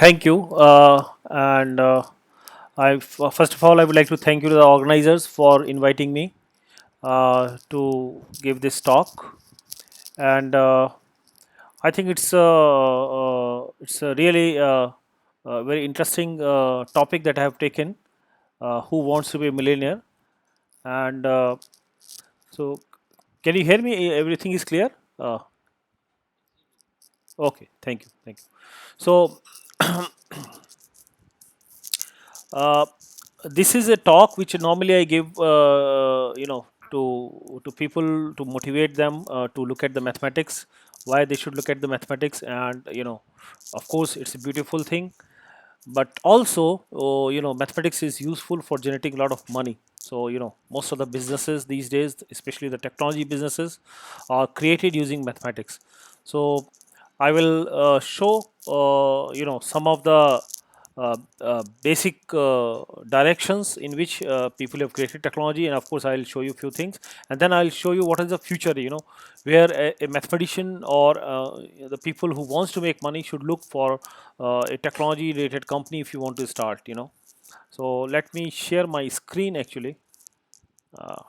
Thank you. And First of all, I would like to thank you to the organizers for inviting me to give this talk. And I think it's a really very interesting topic that I have taken. Who wants to be a millionaire? And so, can you hear me? Everything is clear. Okay. Thank you. Thank you. So. Uh, this is a talk which normally I give, to people to motivate them to look at the mathematics, why they should look at the mathematics, and of course, it's a beautiful thing. But also, mathematics is useful for generating a lot of money. So most of the businesses these days, especially the technology businesses, are created using mathematics. So I will show some of the basic directions in which people have created technology, and of course I'll show you a few things, and then I'll show you what is the future, where a mathematician or the people who wants to make money should look for a technology related company if you want to start. So let me share my screen actually. uh,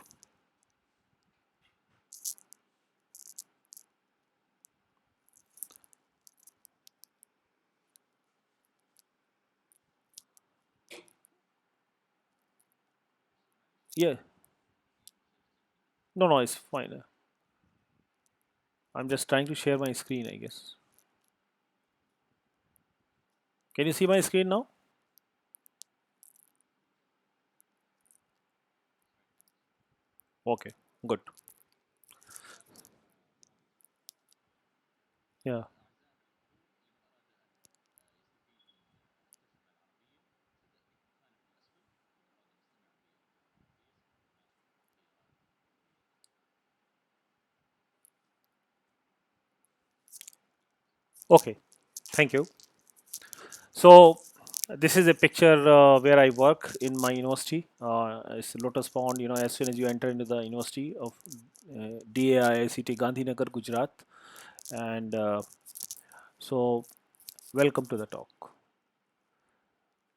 yeah, no, it's fine. I'm just trying to share my screen, I guess. Can you see my screen now? Okay, good. Yeah. Okay, thank you. So this is a picture where I work in my university. It's Lotus Pond. As soon as you enter into the university of DAIICT Gandhinagar, Gujarat, and so welcome to the talk.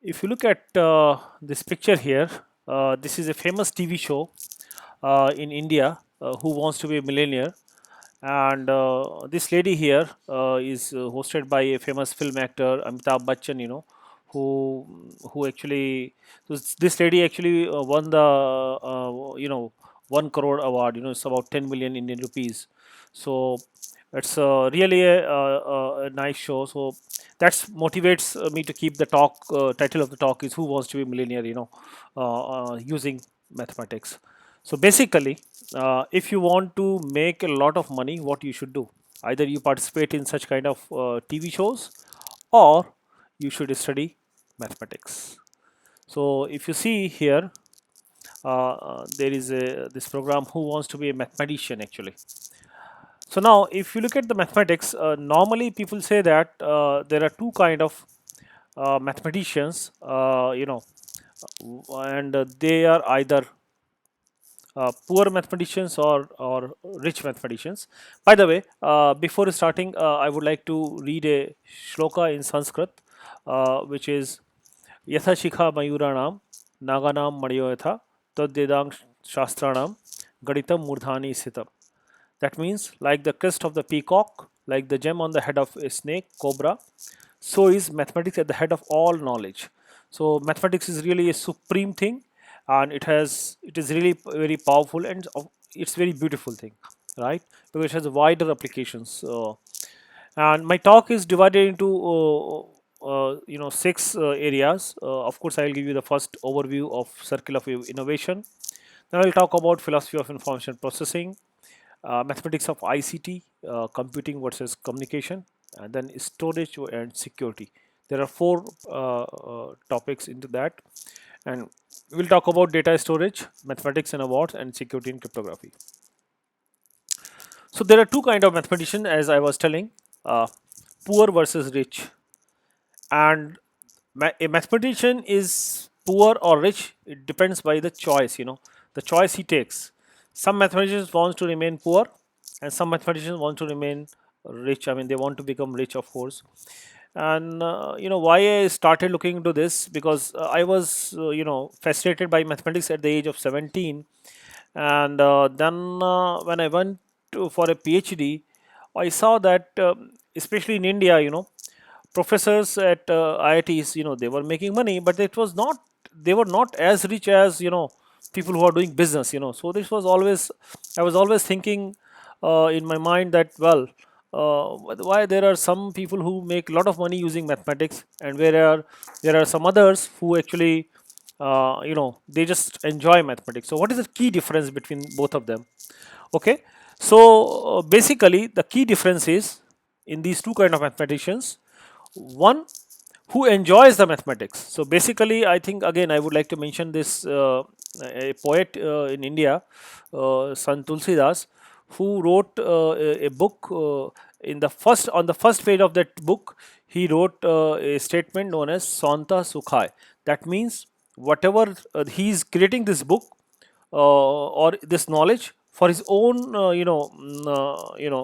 If you look at this picture here, this is a famous TV show in India, Who Wants to Be a Millionaire, and this lady here is hosted by a famous film actor Amitabh Bachchan. Who who actually this lady actually won the 1 crore award. It's about 10 million Indian rupees. So it's really a nice show. So that's motivates me to keep the talk. Title of the talk is Who Wants to Be a Millionaire. Using mathematics. So basically, if you want to make a lot of money, what you should do? Either you participate in such kind of TV shows, or you should study mathematics. So if you see here, there is this program Who Wants to Be a Mathematician actually. So now, if you look at the mathematics, normally people say that there are two kind of mathematicians, and they are either poor mathematicians or rich mathematicians. By the way, before starting, I would like to read a shloka in Sanskrit, which is Yatha Shikha Mayuranam Naganam Madhyoyatha Tadvedang Shastranam Gaditam Murdhani Sitam. That means, like the crest of the peacock, like the gem on the head of a snake, cobra, so is mathematics at the head of all knowledge. So mathematics is really a supreme thing, and it is really very powerful, and it's very beautiful thing, right? Because it has wider applications. And my talk is divided into six areas. Of course, I will give you the first overview of circle of innovation. Then I'll talk about philosophy of information processing, mathematics of ICT, computing versus communication, and then storage and security. There are four topics into that, and we'll talk about data storage, mathematics and awards, and security and cryptography. So there are two kind of mathematician, as I was telling, uh, poor versus rich, and a mathematician is poor or rich. It depends by the choice. The choice he takes. Some mathematicians want to remain poor, and some mathematicians want to remain rich. I mean, they want to become rich, of course. And why I started looking into this, because I was fascinated by mathematics at the age of 17. And then when I went for a PhD, I saw that especially in India, professors at IITs, they were making money, but it was not, they were not as rich as people who are doing business. So this was always, I was always thinking in my mind that, well, why there are some people who make a lot of money using mathematics, and there are some others who actually they just enjoy mathematics. So what is the key difference between both of them? Okay, so basically the key difference is in these two kind of mathematicians. One, who enjoys the mathematics. So basically, I think again I would like to mention this a poet in India, Sant Tulsidas, who wrote a book. In the first On the first page of that book, he wrote a statement known as Santa Sukhai. That means whatever he is creating this book or this knowledge for his own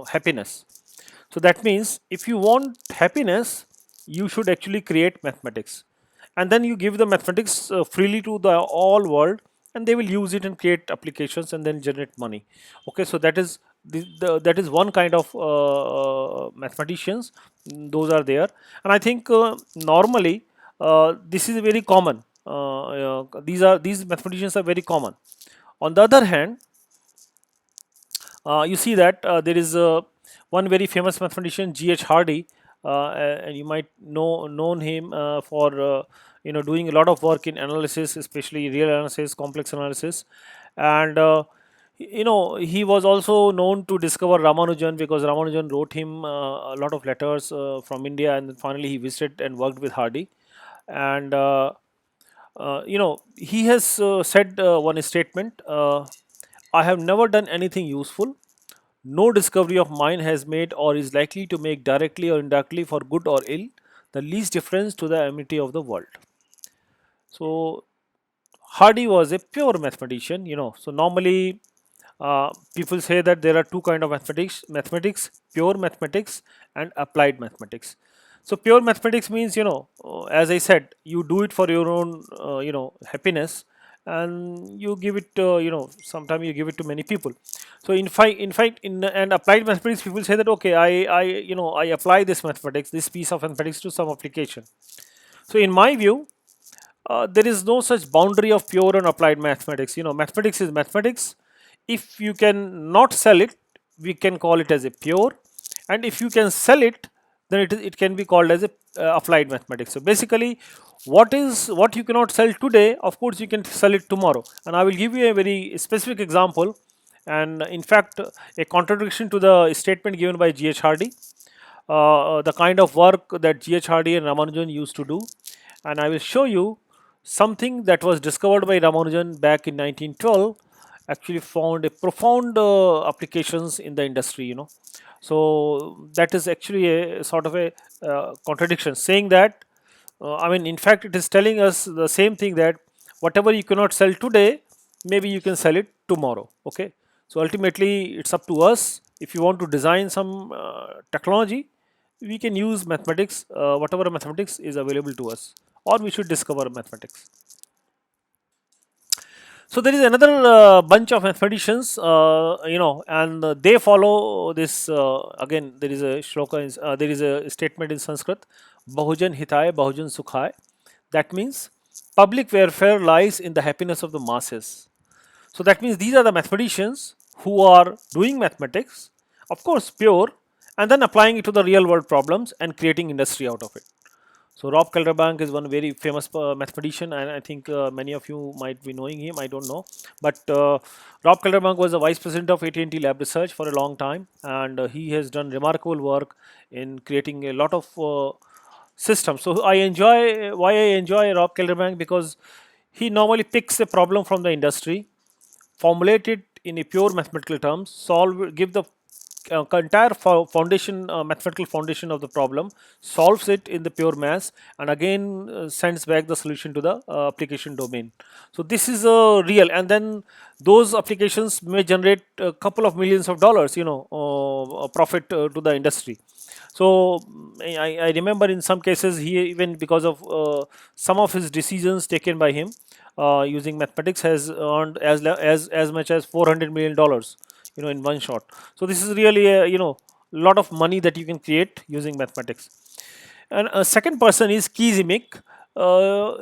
happiness. So that means if you want happiness, you should actually create mathematics, and then you give the mathematics freely to the all world, and they will use it and create applications and then generate money. Okay, so that is that is one kind of mathematicians. Those are there, and I think normally this is very common. These mathematicians are very common. On the other hand, you see that there is one very famous mathematician, G.H. Hardy, and you might known him for doing a lot of work in analysis, especially real analysis, complex analysis, and he was also known to discover Ramanujan, because Ramanujan wrote him a lot of letters from India, and then finally he visited and worked with Hardy, and he has said one statement. I have never done anything useful. No discovery of mine has made or is likely to make directly or indirectly, for good or ill, the least difference to the amity of the world. So Hardy was a pure mathematician. So normally people say that there are two kind of mathematics: pure mathematics and applied mathematics. So pure mathematics means, as I said, you do it for your own happiness, and you give it sometimes you give it to many people. So in fact in and applied mathematics, people say that, okay, I apply this mathematics, this piece of mathematics, to some application. So in my view, there is no such boundary of pure and applied mathematics. Mathematics is mathematics. If you can not sell it, we can call it as a pure, and if you can sell it, then it can be called as a applied mathematics. So basically, what you cannot sell today, of course you can sell it tomorrow. And I will give you a very specific example, and in fact a contradiction to the statement given by G.H. Hardy, the kind of work that G.H. Hardy and Ramanujan used to do. And I will show you something that was discovered by Ramanujan back in 1912, actually found a profound applications in the industry. So that is actually a sort of a contradiction, saying that I mean, in fact, it is telling us the same thing, that whatever you cannot sell today, maybe you can sell it tomorrow. Okay, so ultimately, it's up to us. If you want to design some technology, we can use mathematics, whatever mathematics is available to us, or we should discover mathematics. So there is another bunch of mathematicians, and they follow this. Again, there is a shloka, there is a statement in Sanskrit: "Bahujan hitaya, Bahujan sukhaya." That means public welfare lies in the happiness of the masses. So that means these are the mathematicians who are doing mathematics, of course, pure, and then applying it to the real world problems and creating industry out of it. So Rob Kelderbank is one very famous mathematician, and I think many of you might be knowing him. I don't know, but Rob Kelderbank was the vice president of AT&T Lab Research for a long time, and he has done remarkable work in creating a lot of systems. So I enjoy why I enjoy Rob Kelderbank, because he normally picks a problem from the industry, formulate it in a pure mathematical terms, give the entire foundation, mathematical foundation of the problem, solves it in the pure maths, and again sends back the solution to the application domain. So this is real, and then those applications may generate a couple of millions of dollars, profit to the industry. So I remember in some cases he, even because of some of his decisions taken by him using mathematics, has earned as much as $400 million, in one shot. So this is really a, lot of money that you can create using mathematics. And a second person is Kizimik.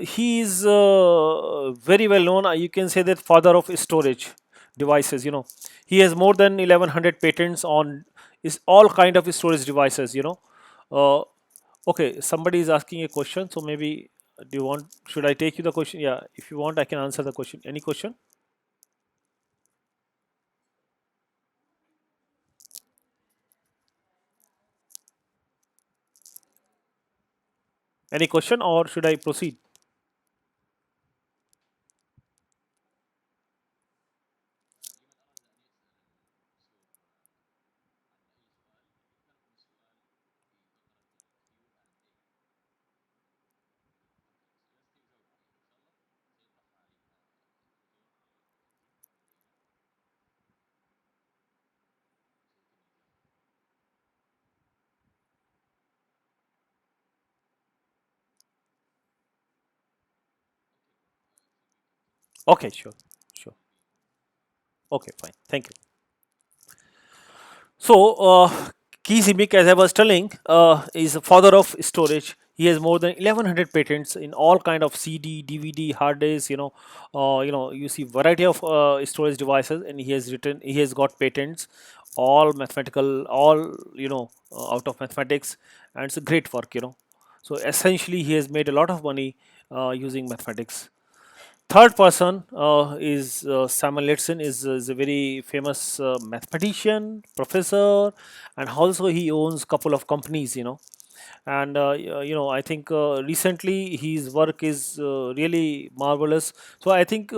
He is very well known. You can say that father of storage devices. He has more than 1100 patents on is all kind of storage devices. Uh, okay, somebody is asking a question, so maybe do you want? Should I take you the question? Yeah, if you want, I can answer the question. Any question? Any question, or should I proceed? Okay, sure, sure. Okay, fine. Thank you. So, Kizimik, as I was telling, is the father of storage. He has more than 1100 patents in all kind of CD, DVD, hard disks. You see variety of storage devices, and he has got patents, all mathematical, all out of mathematics, and it's a great work. So essentially, he has made a lot of money using mathematics. Third person is Samuel Letson, is a very famous mathematician, professor, and also he owns couple of companies. And I think recently his work is really marvelous. So I think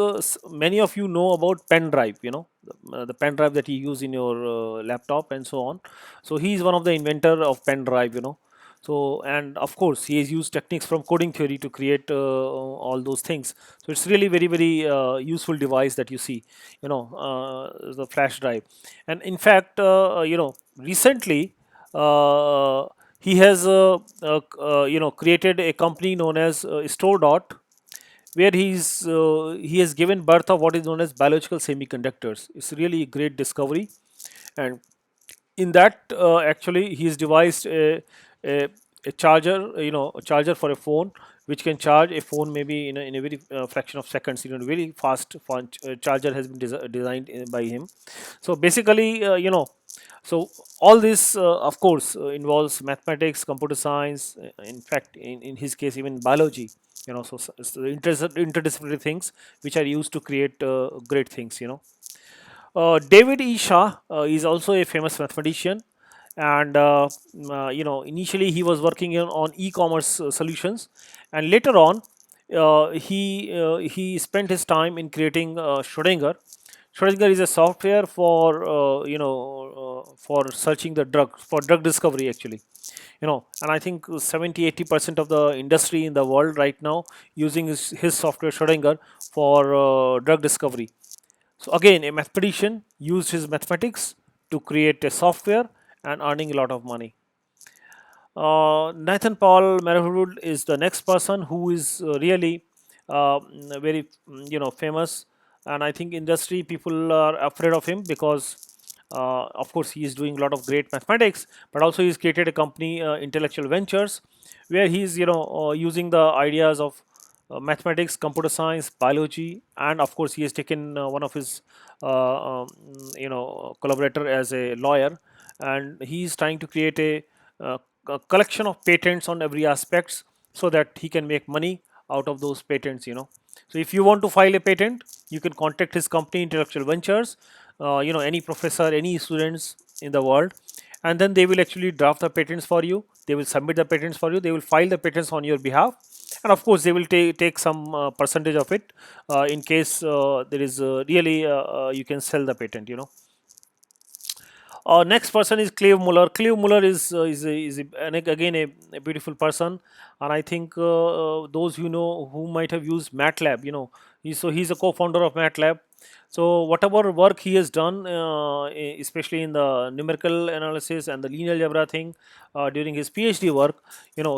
many of you know about pen drive. The pen drive that you use in your laptop and so on. So he is one of the inventor of pen drive. So, and of course he has used techniques from coding theory to create all those things. So it's really very very useful device that you see, the flash drive. And in fact, recently he has created a company known as Store Dot, where he has given birth of what is known as biological semiconductors. It's really a great discovery. And in that, actually he's devised a, a charger, a charger for a phone, which can charge a phone maybe in a very fraction of seconds. Very fast phone charger has been designed by him. So basically, so all this of course involves mathematics, computer science, in fact in his case even biology. So interdisciplinary things which are used to create great things. David E. Shah is also a famous mathematician, and initially he was working on e-commerce solutions, and later on he spent his time in creating Schrodinger. Schrodinger is a software for for searching the drug for drug discovery actually. And I think 70-80% of the industry in the world right now using his software Schrodinger for drug discovery. So again, a mathematician used his mathematics to create a software and earning a lot of money. Nathan Paul Merhud is the next person who is really very famous, and I think industry people are afraid of him because of course he is doing a lot of great mathematics, but also he's created a company, Intellectual Ventures, where he's using the ideas of mathematics, computer science, biology, and of course he has taken one of his collaborator as a lawyer, and he's trying to create a collection of patents on every aspects so that he can make money out of those patents. So if you want to file a patent, you can contact his company, Intellectual Ventures, any professor, any students in the world, and then they will actually draft the patents for you. They will submit the patents for you. They will file the patents on your behalf, and of course they will take some percentage of it in case there is really you can sell the patent. Next person is Cleve Muller. Cleve Muller again a beautiful person, and I think those who know who might have used MATLAB. He's a co-founder of MATLAB, So whatever work he has done, especially in the numerical analysis and the linear algebra thing, during his PhD work,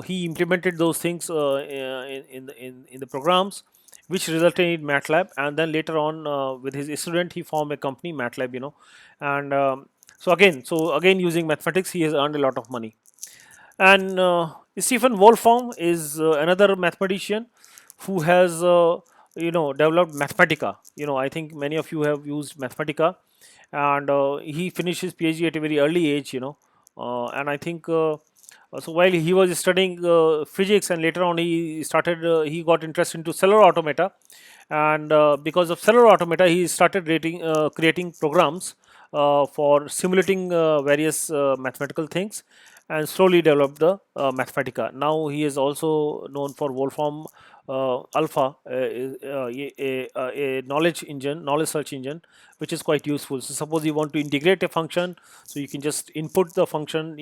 he implemented those things in the programs, which resulted in MATLAB. And then later on, with his student, he formed a company, MATLAB. And so again, using mathematics, he has earned a lot of money. And Stephen Wolfram is another mathematician who has developed Mathematica. I think many of you have used Mathematica, and he finished his PhD at a very early age. And I think so while he was studying physics, and later on he got interested into cellular automata, and because of cellular automata, he started creating programs for simulating various mathematical things, and slowly developed the Mathematica. Now he is also known for Wolfram Alpha, a knowledge engine, knowledge search engine, which is quite useful. So suppose you want to integrate a function, so you can just input the function,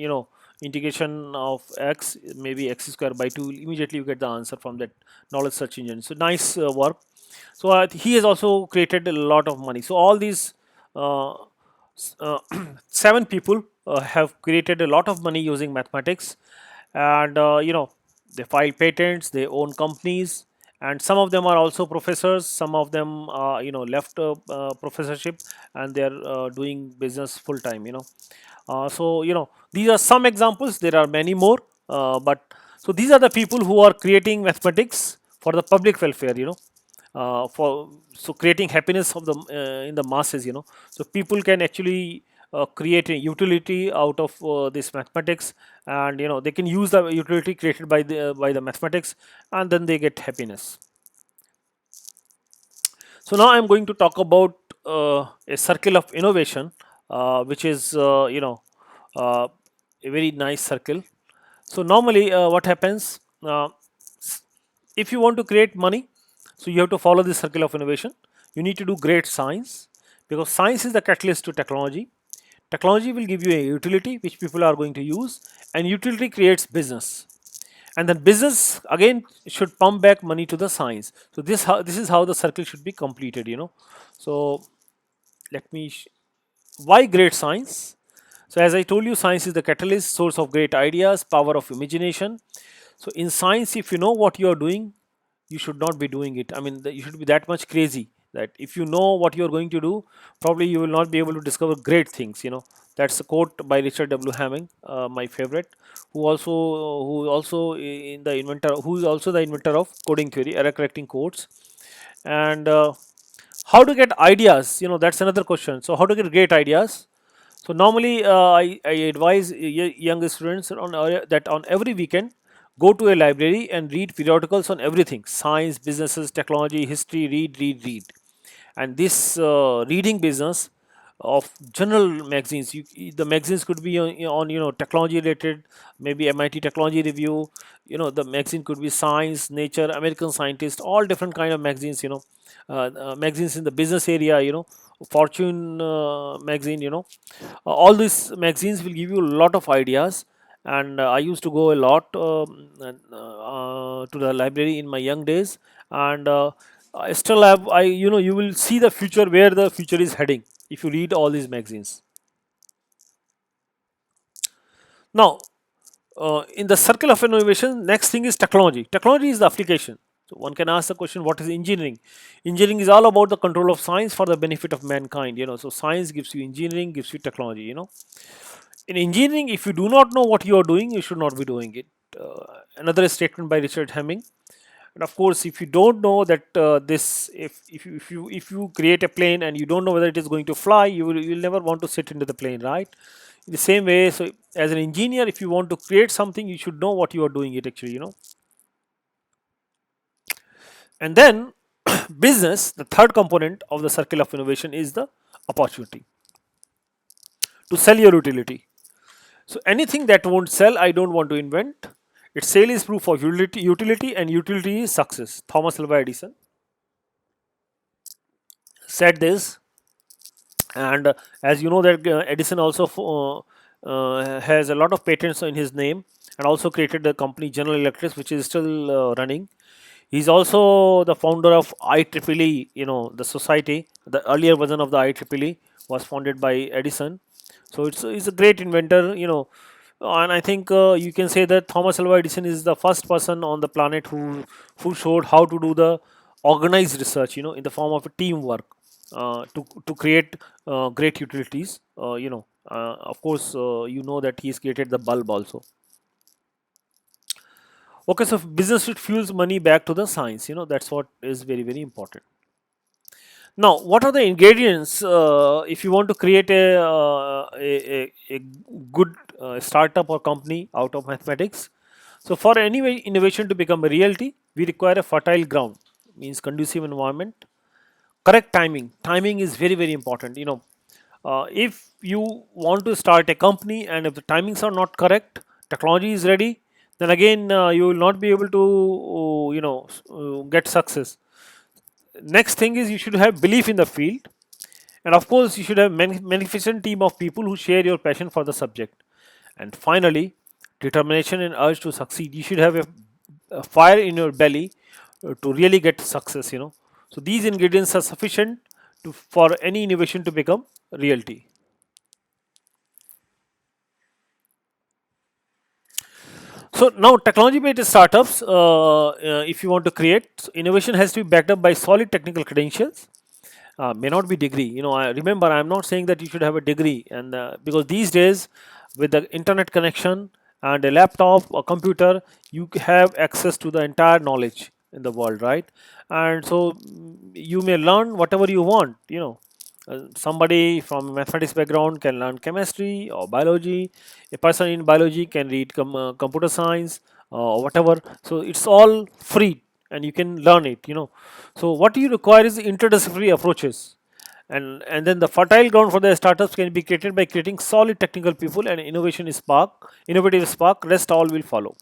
integration of x, maybe x square by 2, immediately you get the answer from that knowledge search engine. So nice work. So he has also created a lot of money. So all these uh, 7 people have created a lot of money using mathematics, and they file patents, they own companies, and some of them are also professors. Some of them left professorship, and they're doing business full time. These are some examples. There are many more, but so these are the people who are creating mathematics for the public welfare. For so creating happiness of the in the masses. So people can actually create a utility out of this mathematics, and they can use the utility created by the mathematics, and then they get happiness. So now I'm going to talk about a circle of innovation, which is uh, a very nice circle. So normally, what happens, if you want to create money, so you have to follow this circle of innovation. You need to do great science, because science is the catalyst to technology. Technology will give you a utility which people are going to use, and utility creates business, and then business again should pump back money to the science. So this is how the circle should be completed. So let me why great science? So as I told you, science is the catalyst, source of great ideas, power of imagination. So in science, if you know what you are doing, you should not be doing it. I mean, you should be that much crazy that if you know what you are going to do, probably you will not be able to discover great things. That's a quote by Richard W. Hamming, my favorite, who also in the inventor, who is also the inventor of coding theory, error correcting codes. And how to get ideas? That's another question. So how to get great ideas? So normally, I advise young students that on every weekend, go to a library and read periodicals on everything: science, businesses, technology, history. Read. And this reading business of general magazines, the magazines could be on technology related, maybe MIT Technology Review. The magazine could be Science, Nature, American Scientist, all different kind of magazines. Magazines in the business area. Fortune magazine. All these magazines will give you a lot of ideas, and I used to go a lot to the library in my young days, and I still have I you will see the future, where the future is heading, if you read all these magazines. Now, in the circle of innovation, next thing is technology. Technology is the application. So one can ask the question, what is engineering? Engineering is all about the control of science for the benefit of mankind. So science gives you engineering, gives you technology. In engineering, if you do not know what you are doing, you should not be doing it. Another statement by Richard Hamming. And of course, if you don't know that this, if you create a plane and you don't know whether it is going to fly, you'll never want to sit into the plane, right? In the same way, so as an engineer, if you want to create something, you should know what you are doing it actually. And then business, the third component of the circle of innovation, is the opportunity to sell your utility. So anything that won't sell, I don't want to invent. Its sale is proof of utility, and utility is success. Thomas Alva Edison said this, and as you know that Edison also has a lot of patents in his name, and also created the company General Electric, which is still running. He's also the founder of IEEE, the society. The earlier version of the IEEE was founded by Edison. So it's a great inventor, and I think you can say that Thomas Alva Edison is the first person on the planet who showed how to do the organized research, in the form of a teamwork to create great utilities. Of course, you know that he's created the bulb also. Okay, so business should fuels money back to the science. That's what is very very important. Now, what are the ingredients if you want to create a good startup or company out of mathematics? So, for any innovation to become a reality, we require a fertile ground, means conducive environment, correct timing. Timing is very very important. If you want to start a company and if the timings are not correct, technology is ready, then again you will not be able to get success. Next thing is you should have belief in the field, and of course you should have magnificent team of people who share your passion for the subject. And finally, determination and urge to succeed. You should have a fire in your belly to really get success. So these ingredients are sufficient for any innovation to become reality. So now technology-based startups, if you want to create, so innovation has to be backed up by solid technical credentials. May not be degree. I remember I'm not saying that you should have a degree, and because these days with the internet connection and a laptop or computer, you have access to the entire knowledge in the world, right? And so you may learn whatever you want. Somebody from a mathematics background can learn chemistry or biology. A person in biology can read computer science or whatever. So it's all free and you can learn it. So what you require is interdisciplinary approaches, and then the fertile ground for the startups can be created by creating solid technical people and innovative spark. Rest all will follow.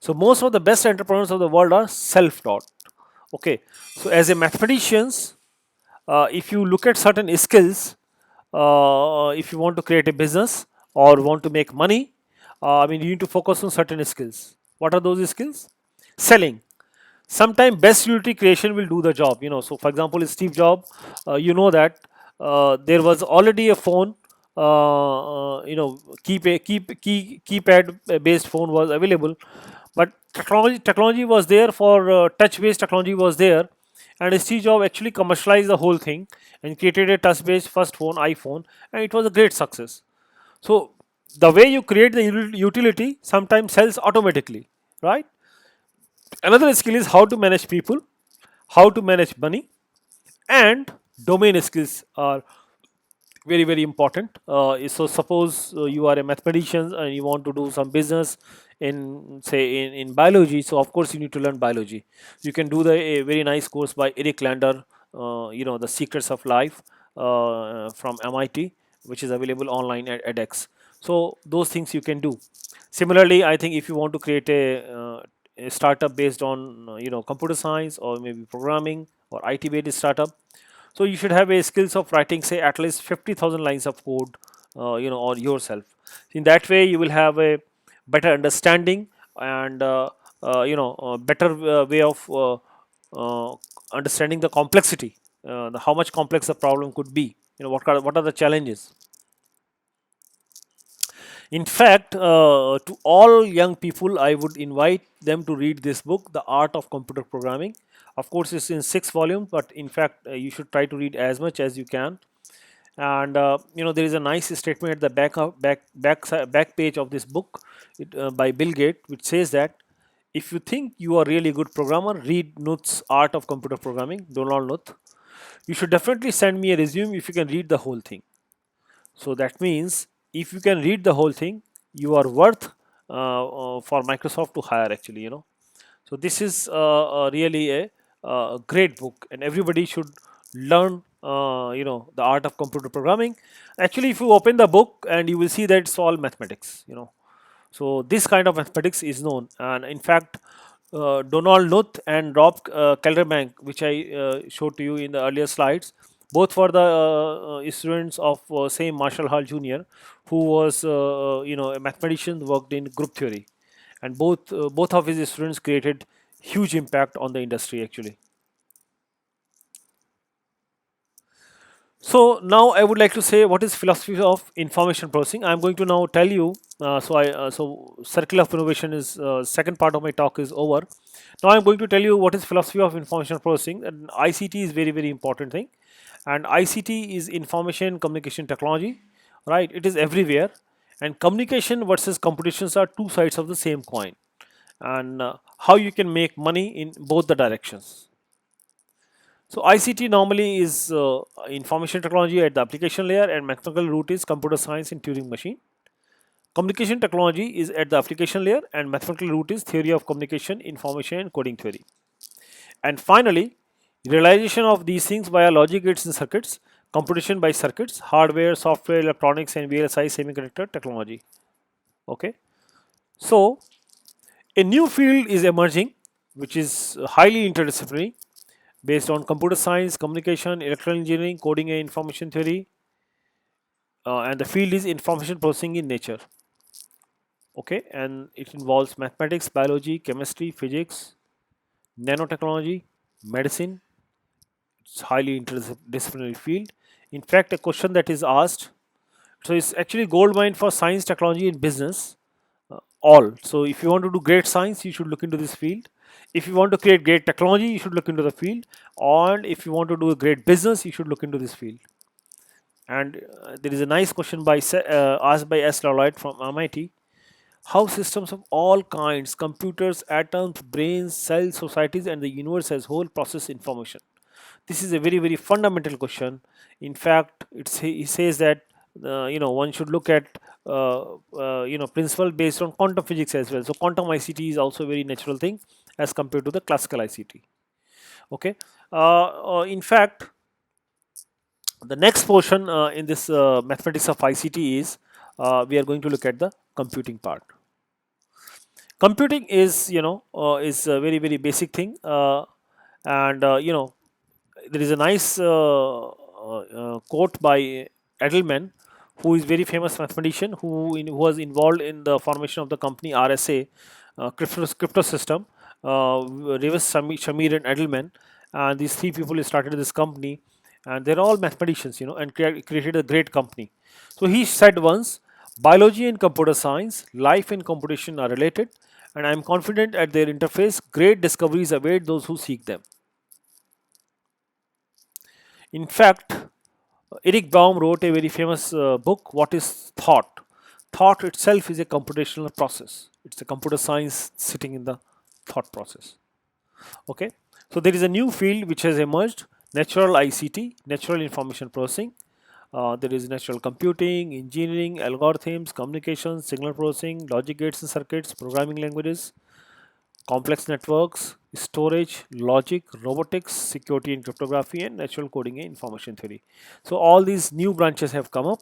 So most of the best entrepreneurs of the world are self-taught. Okay, so as a mathematicians, if you look at certain skills, if you want to create a business or want to make money, I mean, you need to focus on certain skills. What are those skills? Selling. Sometimes best utility creation will do the job. So for example, Steve Jobs, that there was already a phone, keypad based phone was available, but technology was there for touch based technology was there, and Steve Jobs actually commercialized the whole thing and created a touch based first phone, iPhone, and it was a great success. So the way you create the utility sometimes sells automatically, right? Another skill is how to manage people, how to manage money, and domain skills are very very important. So suppose you are a mathematician and you want to do some business in say in biology, so of course you need to learn biology. You can do a very nice course by Eric Lander, the secrets of life, from MIT, which is available online at edX. So those things you can do. Similarly, I think if you want to create a startup based on computer science or maybe programming or IT based startup, so you should have a skills of writing, say, at least 50,000 lines of code, or yourself. In that way, you will have a better understanding and better way of understanding the complexity, how much complex the problem could be. What are the challenges. In fact, to all young people, I would invite them to read this book, The Art of Computer Programming. Of course, it's in 6 volumes, but in fact, you should try to read as much as you can. And there is a nice statement at the back page of this book, by Bill Gates, which says that if you think you are really good programmer, read Knuth's Art of Computer Programming, Donald Knuth. You should definitely send me a resume if you can read the whole thing. So that means if you can read the whole thing, you are worth for Microsoft to hire actually. So this is really a great book, and everybody should learn the art of computer programming. Actually, if you open the book and you will see that it's all mathematics. So this kind of mathematics is known, and in fact, Donald Knuth and Rob Kelderbank, which I showed to you in the earlier slides, both were the students of same Marshall Hall Jr., who was a mathematician worked in group theory, and both of his students created huge impact on the industry actually. So now I would like to say what is philosophy of information processing. I'm going to now tell you. So circle of innovation is second part of my talk is over. Now I'm going to tell you what is philosophy of information processing. And ICT is very important thing, and ICT is information communication technology, right? It is everywhere, and communication versus computations are two sides of the same coin, and how you can make money in both the directions. So ICT normally is information technology at the application layer, and mathematical root is computer science in Turing machine. Communication technology is at the application layer, and mathematical root is theory of communication, information, and coding theory. And finally, realization of these things via logic gates and circuits, computation by circuits, hardware, software, electronics, and VLSI semiconductor technology. Okay, so a new field is emerging, which is highly interdisciplinary, based on computer science, communication, electrical engineering, coding, and information theory. And the field is information processing in nature. Okay, and it involves mathematics, biology, chemistry, physics, nanotechnology, medicine. It's highly interdisciplinary field. In fact, a question that is asked, so it's actually gold mine for science, technology, and business. All. So if you want to do great science, you should look into this field. If you want to create great technology, you should look into the field. And if you want to do a great business, you should look into this field. And there is a nice question asked by S. Lloyd from MIT. How systems of all kinds, computers, atoms, brains, cells, societies, and the universe as whole process information? This is a very fundamental question. In fact, he says that one should look at principle based on quantum physics as well. So quantum ICT is also a very natural thing as compared to the classical ICT. Okay. In fact, the next portion in this mathematics of ICT is we are going to look at the computing part. Computing is a very basic thing, and there is a nice quote by Edelman, who is very famous mathematician who was involved in the formation of the company RSA, crypto system. Revis Shamir and Edelman, and these three people started this company, and they're all mathematicians, and created a great company. So he said once, biology and computer science, life and computation are related, and I am confident at their interface, great discoveries await those who seek them. In fact, Eric Baum wrote a very famous book, What is Thought? Thought itself is a computational process. It's a computer science sitting in the thought process. Okay, so there is a new field which has emerged, natural ICT, natural information processing. There is natural computing, engineering, algorithms, communications, signal processing, logic gates and circuits, programming languages, complex networks, storage, logic, robotics, security and cryptography, and natural coding and information theory. So all these new branches have come up.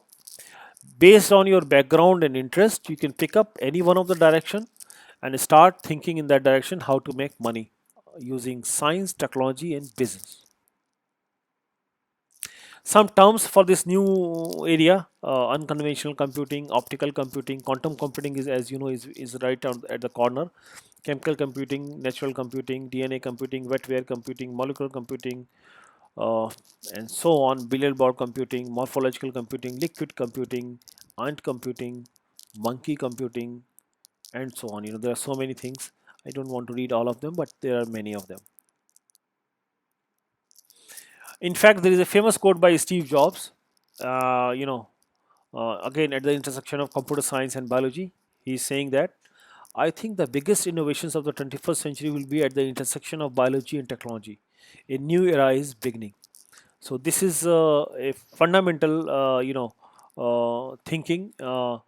Based on your background and interest, you can pick up any one of the direction and start thinking in that direction how to make money using science, technology, and business. Some terms for this new area: unconventional computing, optical computing, quantum computing is, as you know, is right at the corner. Chemical computing, natural computing, DNA computing, wetware computing, molecular computing, uh, and so on. Billiard board computing, morphological computing, liquid computing, ant computing, monkey computing, and so on. There are so many things. I don't want to read all of them, but there are many of them. In fact, there is a famous quote by Steve Jobs. Again, at the intersection of computer science and biology, he's saying that I think the biggest innovations of the 21st century will be at the intersection of biology and technology. A new era is beginning. So this is a fundamental, thinking. So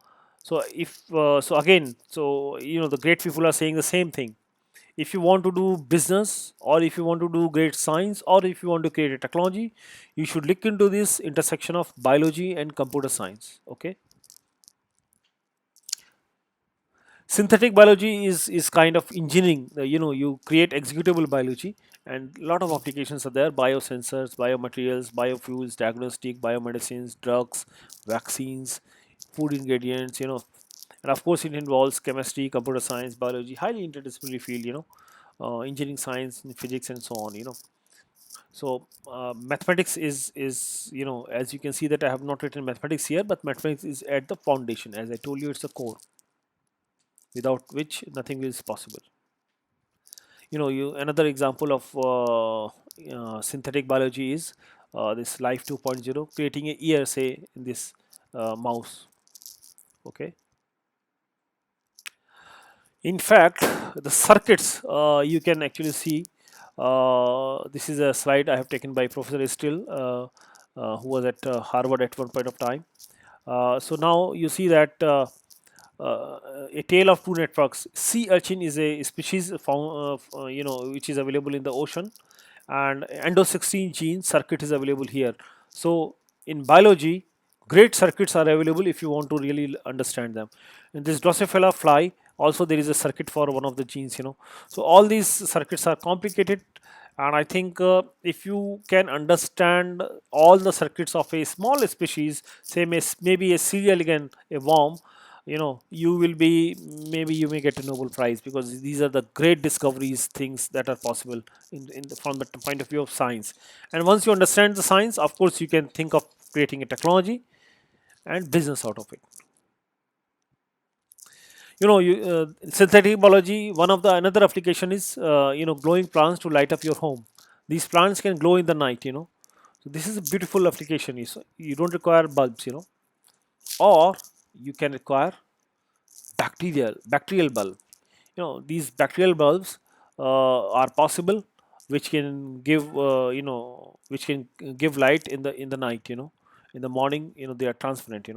the great people are saying the same thing. If you want to do business, or if you want to do great science, or if you want to create a technology, you should look into this intersection of biology and computer science. Okay. Synthetic biology is kind of engineering. You create executable biology, and a lot of applications are there: biosensors, biomaterials, biofuels, diagnostic, biomedicines, drugs, vaccines, food ingredients, and of course it involves chemistry, computer science, biology, highly interdisciplinary field. engineering science, physics, and so on. So mathematics is as you can see that I have not written mathematics here, but mathematics is at the foundation. As I told you, it's a core without which nothing is possible. You another example of synthetic biology is this life 2.0, creating a ear, say, in this mouse. Okay. In fact, the circuits, you can actually see, this is a slide I have taken by Professor Still, who was at Harvard at one point of time. So now you see that a tale of two networks. Sea urchin is a species found, which is available in the ocean, and endo 16 gene circuit is available here. So in biology, great circuits are available if you want to really understand them. In this Drosophila fly, also there is a circuit for one of the genes. So all these circuits are complicated, and I think if you can understand all the circuits of a small species, say maybe a C. elegans, a worm, you will be, maybe you may get a Nobel Prize, because these are the great discoveries, things that are possible from the point of view of science. And once you understand the science, of course you can think of creating a technology and business out of it. Synthetic biology, one of the another application is glowing plants to light up your home. These plants can glow in the night. So this is a beautiful application. You don't require bulbs. Or you can require bacterial bulb. These bacterial bulbs are possible, which can give light in the night. In the morning, they are transparent.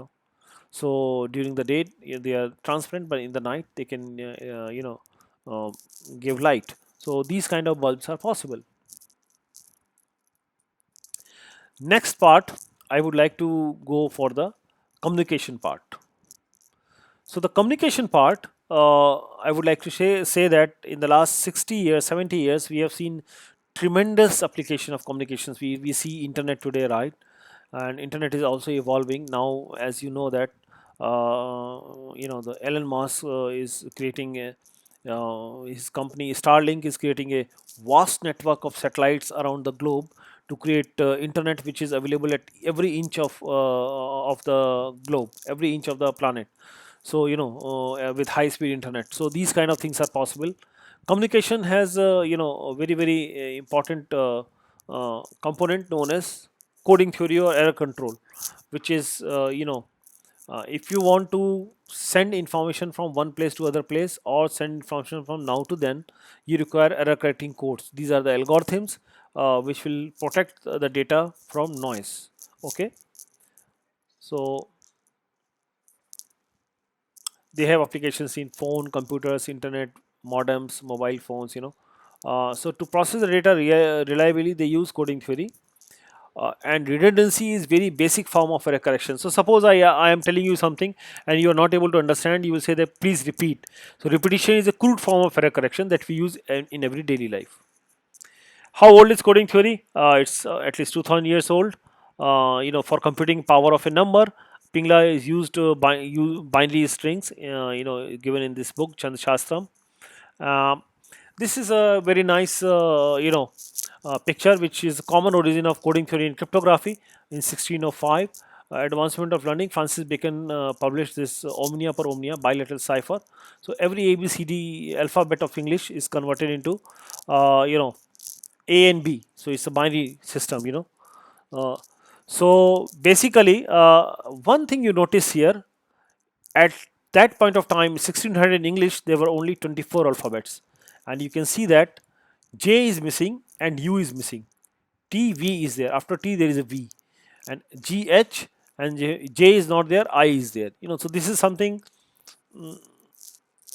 So during the day, they are transparent, but in the night they can uh, give light. So these kind of bulbs are possible. Next part, I would like to go for the communication part. So the communication part, I would like to say that in the last 60 years, 70 years, we have seen tremendous application of communications. We see internet today, right? And internet is also evolving now, as you know that the Elon Musk is creating his company Starlink is creating a vast network of satellites around the globe to create internet which is available at every inch of the globe, every inch of the planet. So with high speed internet, so these kind of things are possible. Communication has a very important component known as coding theory or error control, which is if you want to send information from one place to other place, or send information from now to then, you require error correcting codes. These are the algorithms which will protect the data from noise. Okay. So they have applications in phone, computers, internet, modems, mobile phones. So to process the data reliably, they use coding theory. And redundancy is very basic form of error correction. So suppose I am telling you something and you are not able to understand, you will say that please repeat. So repetition is a crude form of error correction that we use in every daily life. How old is coding theory? It's at least 2000 years old. For computing power of a number, Pingla is used to binary strings, given in this book, Chand Shastram. Um, this is a very nice, picture, which is common origin of coding theory in cryptography in 1605. Advancement of learning, Francis Bacon published this Omnia per Omnia bilateral cipher. So every ABCD alphabet of English is converted into, A and B. So it's a binary system. Uh, so basically, one thing you notice here, at that point of time, 1600 in English, there were only 24 alphabets, and you can see that J is missing and U is missing. T, V is there. After T, there is a V, and G, H, and J is not there. I is there. So this is something,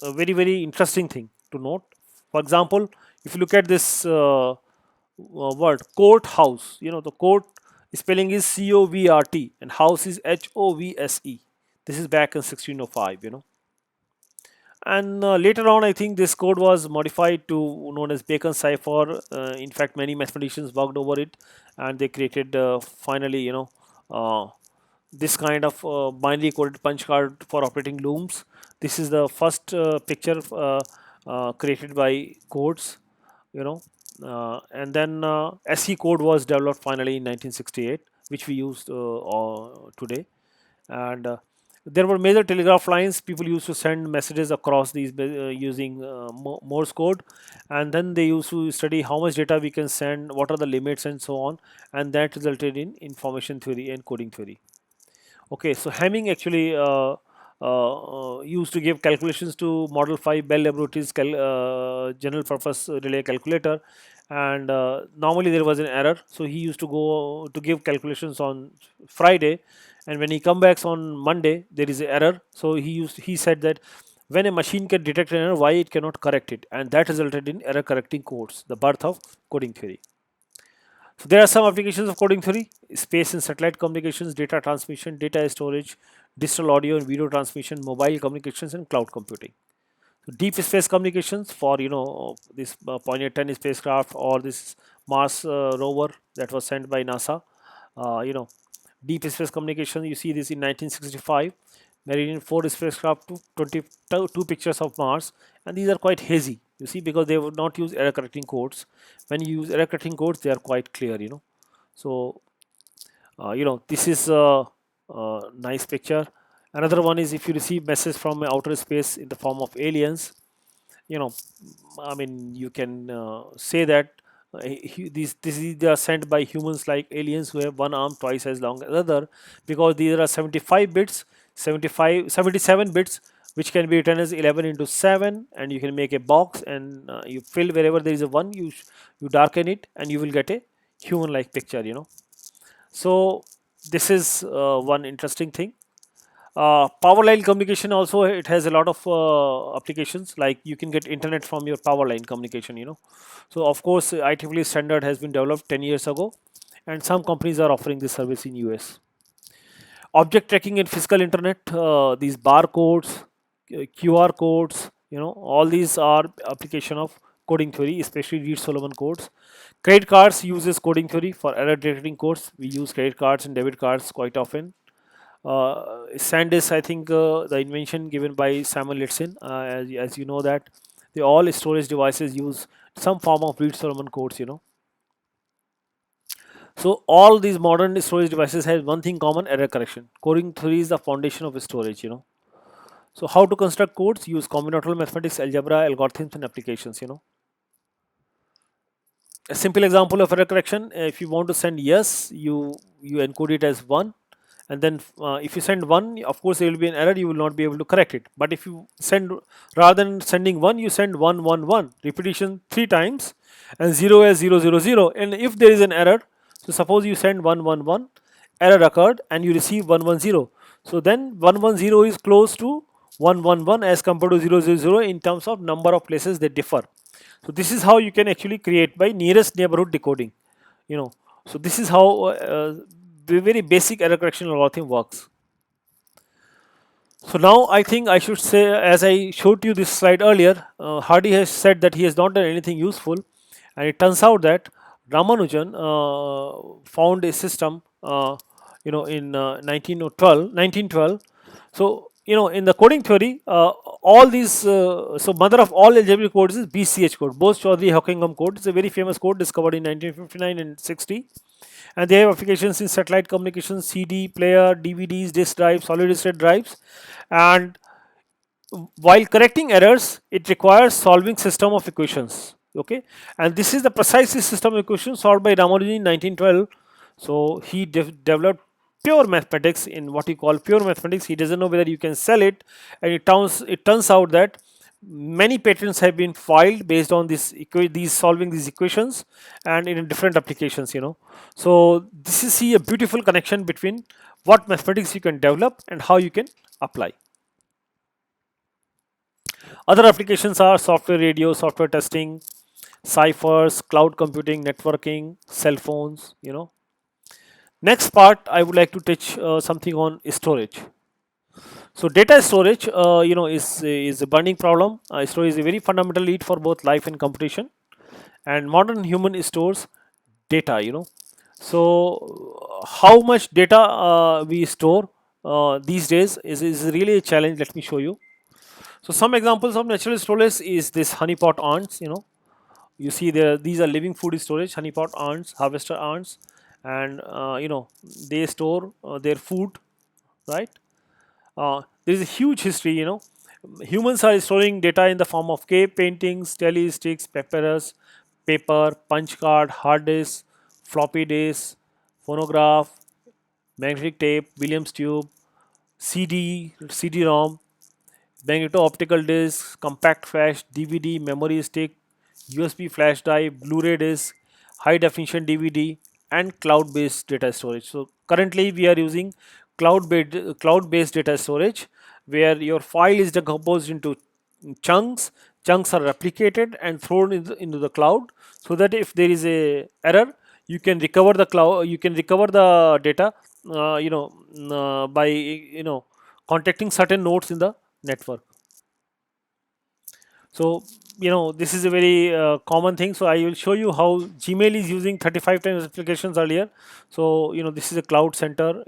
a very interesting thing to note. For example, if you look at this word courthouse, the court spelling is COVRT and house is HOVSE. This is back in 1605. And later on, I think this code was modified to known as Bacon cipher. In fact, many mathematicians worked over it, and they created finally, uh, this kind of binary coded punch card for operating looms. This is the first picture created by codes. you know. And then SE code was developed finally in 1968, which we used today. And there were major telegraph lines. People used to send messages across these using Morse code, and then they used to study how much data we can send, what are the limits, and so on. And that resulted in information theory and coding theory. Okay, so Hamming actually used to give calculations to Model 5 Bell Laboratories general purpose relay calculator, and normally there was an error. So he used to go to give calculations on Friday, and when he come back on Monday, there is an error. So he said that when a machine can detect an error, why it cannot correct it, and that resulted in error correcting codes, the birth of coding theory. So there are some applications of coding theory: space and satellite communications, data transmission, data storage, digital audio and video transmission, mobile communications, and cloud computing. So deep space communications for this Pioneer 10 spacecraft, or this Mars rover that was sent by NASA. Uh, you know, Deep space communication. You see this in 1965. Meridian 4 spacecraft took 22 pictures of Mars, and these are quite hazy. You see, because they would not use error correcting codes. When you use error correcting codes, they are quite clear. So this is a nice picture. Another one is if you receive message from outer space in the form of aliens. you know I mean, you can say that these are sent by humans, like aliens who have one arm twice as long as other, because these are 75 bits, 77 bits, which can be written as 11 into 7, and you can make a box, and you fill wherever there is a one, you darken it, and you will get a human like picture. So this is one interesting thing. Power line communication also, it has a lot of applications, like you can get internet from your power line communication. So of course IEEE standard has been developed 10 years ago, and some companies are offering this service in US. Object tracking and physical internet, these barcodes, QR codes, all these are application of coding theory, especially Reed Solomon codes. Credit cards uses coding theory for error detecting codes. We use credit cards and debit cards quite often. SanDisk, I think, the invention given by Samuel Litson, as you know that the all storage devices use some form of Reed Solomon codes. So all these modern storage devices have one thing common: error correction. Coding theory is the foundation of storage. So how to construct codes? Use combinatorial mathematics, algebra, algorithms, and applications. A simple example of error correction: if you want to send yes, you encode it as 1, and then if you send 1, of course there will be an error, you will not be able to correct it. But if you send, rather than sending 1, you send 1 1 1, repetition 3 times, and 0 as 0 0 0. And if there is an error, so suppose you send 1 1 1, error occurred, and you receive 1 1 0. So then 1 1 0 is close to 1 1 1 as compared to 0 0 0 in terms of number of places they differ. So this is how you can actually create by nearest neighborhood decoding. you know so this is how the very basic error correction algorithm works. So now I think I should say, as I showed you this slide earlier, Hardy has said that he has not done anything useful, and it turns out that Ramanujan found a system, in 1912. So in the coding theory, all these, so mother of all algebraic codes is BCH code, Bose-Chaudhuri-Hockingham code. It's a very famous code discovered in 1959 and 60, and they have applications in satellite communications, CD player, DVDs, disk drives, solid state drives. And while correcting errors, it requires solving system of equations. Okay, and this is the precise system of equations solved by Ramanujan in 1912. So he developed pure mathematics, in what he called pure mathematics. He doesn't know whether you can sell it, and it turns out that many patents have been filed based on these solving these equations, and in different applications. So this is see a beautiful connection between what mathematics you can develop and how you can apply. Other applications are software radio, software testing, ciphers, cloud computing, networking, cell phones. Next part, I would like to touch something on storage. So data storage, is a burning problem. Storage is a very fundamental need for both life and computation, and modern human stores data. So how much data we store these days is really a challenge. Let me show you. So some examples of natural storage is this honeypot ants. You see there, these are living food storage, honeypot ants, harvester ants, and they store their food, right? There is a huge history. Humans are storing data in the form of cave paintings, tally sticks, papyrus, paper, punch card, hard disk, floppy disk, phonograph, magnetic tape, Williams tube, CD-ROM, magneto-optical disc, compact flash, DVD, memory stick, USB flash drive, Blu-ray disc, high definition DVD, and cloud-based data storage. So currently we are using cloud-based data storage, where your file is decomposed into chunks. Chunks are replicated and thrown into the cloud, so that if there is a error, you can recover the data, by contacting certain nodes in the network. So, this is a very common thing. So, I will show you how Gmail is using 35 times applications earlier. So, this is a cloud center.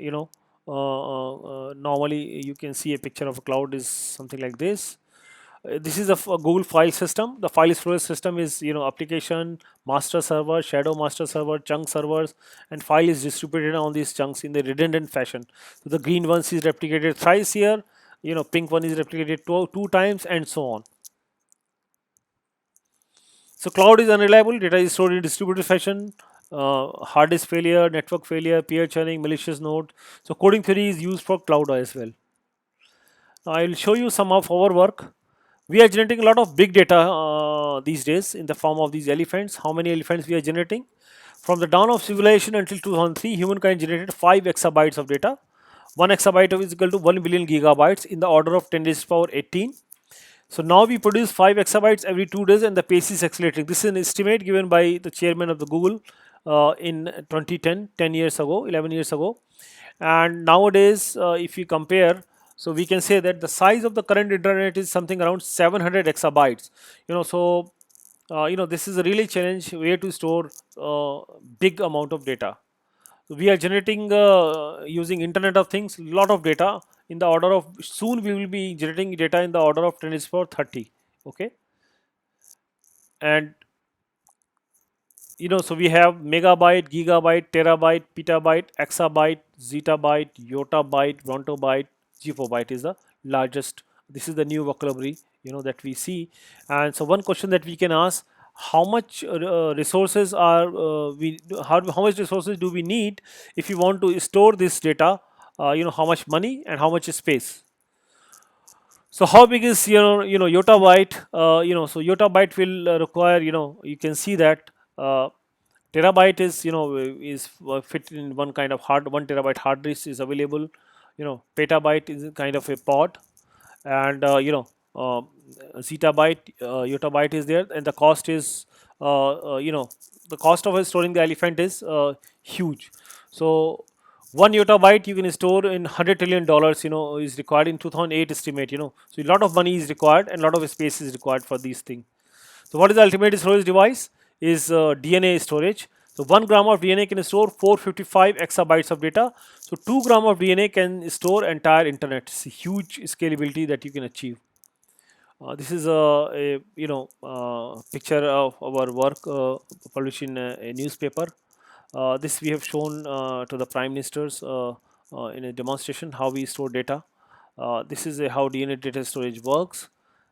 Normally you can see a picture of a cloud is something like this. This is a Google file system. The file storage system is, application, master server, shadow master server, chunk servers, and file is distributed on these chunks in the redundant fashion. So the green one is replicated thrice here, pink one is replicated two times, and so on. So cloud is unreliable, data is stored in distributed fashion, hard disk failure, network failure, peer churning, malicious node. So coding theory is used for cloud as well. Now I will show you some of our work. We are generating a lot of big data these days in the form of these elephants. How many elephants we are generating? From the dawn of civilization until 2003, humankind generated 5 exabytes of data. 1 exabyte is equal to 1 billion gigabytes, in the order of 10 raised to power 18. So now we produce 5 exabytes every 2 days, and the pace is accelerating. This is an estimate given by the chairman of the Google in 2010, 10 years ago, 11 years ago. And nowadays, if we compare, so we can say that the size of the current internet is something around 700 exabytes. This is a really challenge where to store big amount of data. We are generating using internet of things lot of data in the order of, soon we will be generating data in the order of 10 is for 30. Okay. And so we have megabyte, gigabyte, terabyte, petabyte, exabyte, zettabyte, yottabyte, brontobyte, gigabyte is the largest. This is the new vocabulary that we see. And so one question that we can ask: how much resources are how much resources do we need if we want to store this data? How much money and how much space? So how big is yottabyte? So yottabyte will require, you can see that terabyte is, is fit in one kind of 1 terabyte hard disk is available. Petabyte is a kind of a pod, and zettabyte, yottabyte is there, and the cost is, the cost of storing the elephant is huge. So 1 yottabyte you can store in $100 trillion, is required in 2008 estimate. So a lot of money is required and a lot of space is required for these things. So what is the ultimate storage device? Is DNA storage. So 1 gram of DNA can store 455 exabytes of data. So 2 gram of DNA can store entire internet. It's a huge scalability that you can achieve. This is a picture of our work published in a newspaper. This we have shown to the prime ministers in a demonstration how we store data. This is how DNA data storage works,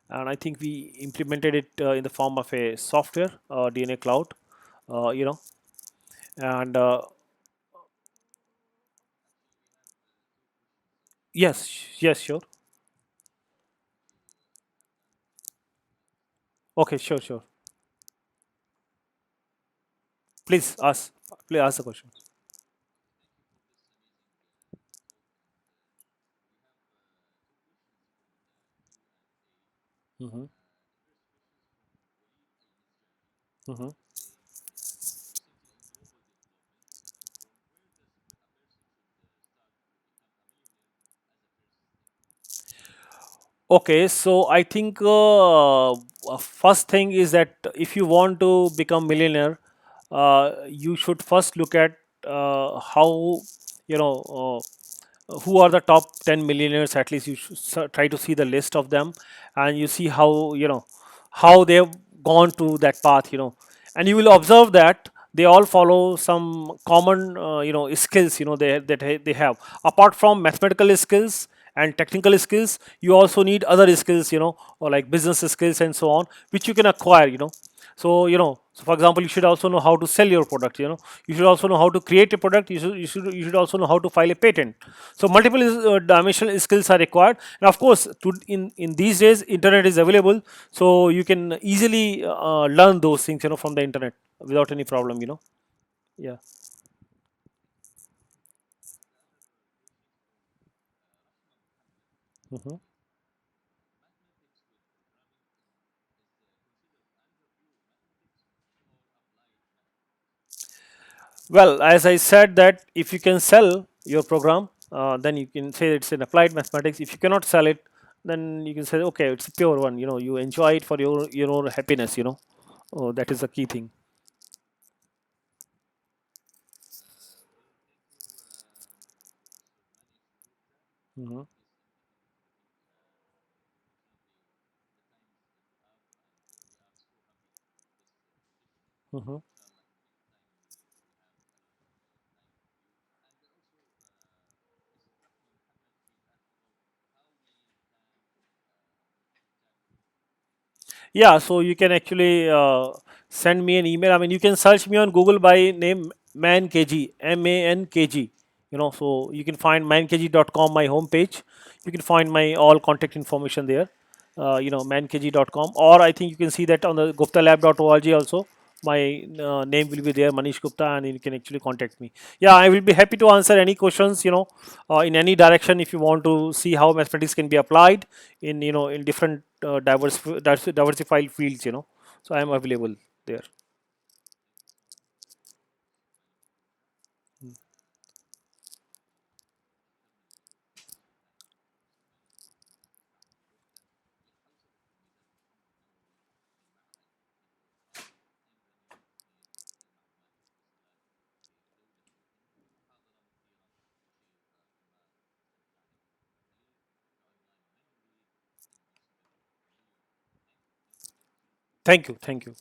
and I think we implemented it in the form of a software, DNA Cloud. Uh, you know, and yes, yes, sure. Okay, sure, sure. Please ask. Please ask the question. Mm-hmm, mm-hmm. Okay, so I think first thing is that if you want to become millionaire, you should first look at how, you know who are the top 10 millionaires. At least you should try to see the list of them, and you see how, how they've gone to that path. and you will observe that they all follow some common skills, they have. Apart from mathematical skills and technical skills, you also need other skills, or like business skills and so on, which you can acquire, so for example, you should also know how to sell your product, you should also know how to create a product, you should also know how to file a patent. So multiple dimensional skills are required, and of course, in these days internet is available, so you can easily learn those things, from the internet without any problem, yeah. Mhm. Well, as I said, that if you can sell your program, then you can say it's an applied mathematics. If you cannot sell it, then you can say, okay, it's a pure one. You enjoy it for your happiness. Oh, that is the key thing. Mhm. Mhm. Yeah, so you can actually send me an email. I mean, you can search me on Google by name ManKG, MANKG. So you can find mankg.com, my homepage. You can find my all contact information there. Mankg.com, or I think you can see that on the guptalab.org also. My name will be there, Manish Gupta, and you can actually contact me. Yeah, I will be happy to answer any questions, in any direction, if you want to see how mathematics can be applied in different diversified fields, so I am available there. Thank you, thank you.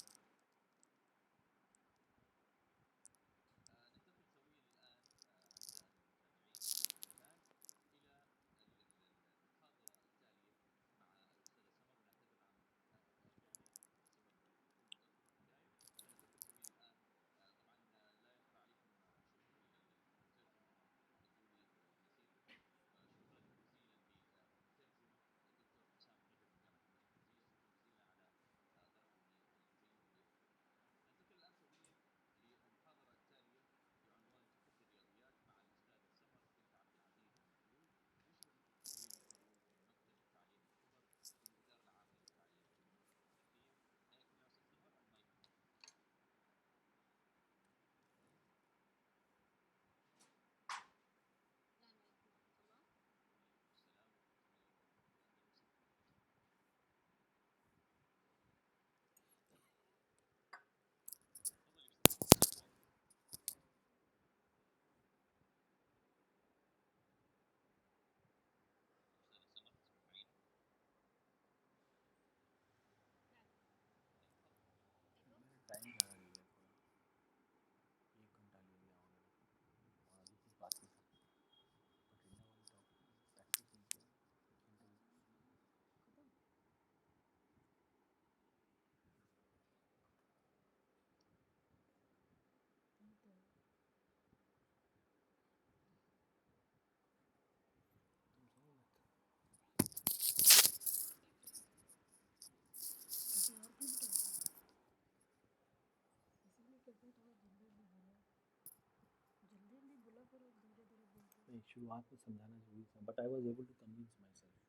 नहीं, शुरुआत में समझाना जरूरी था, but I was able to convince myself,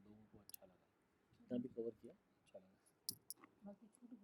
लोगों को अच्छा लगा, जितना भी कवर किया अच्छा लगा।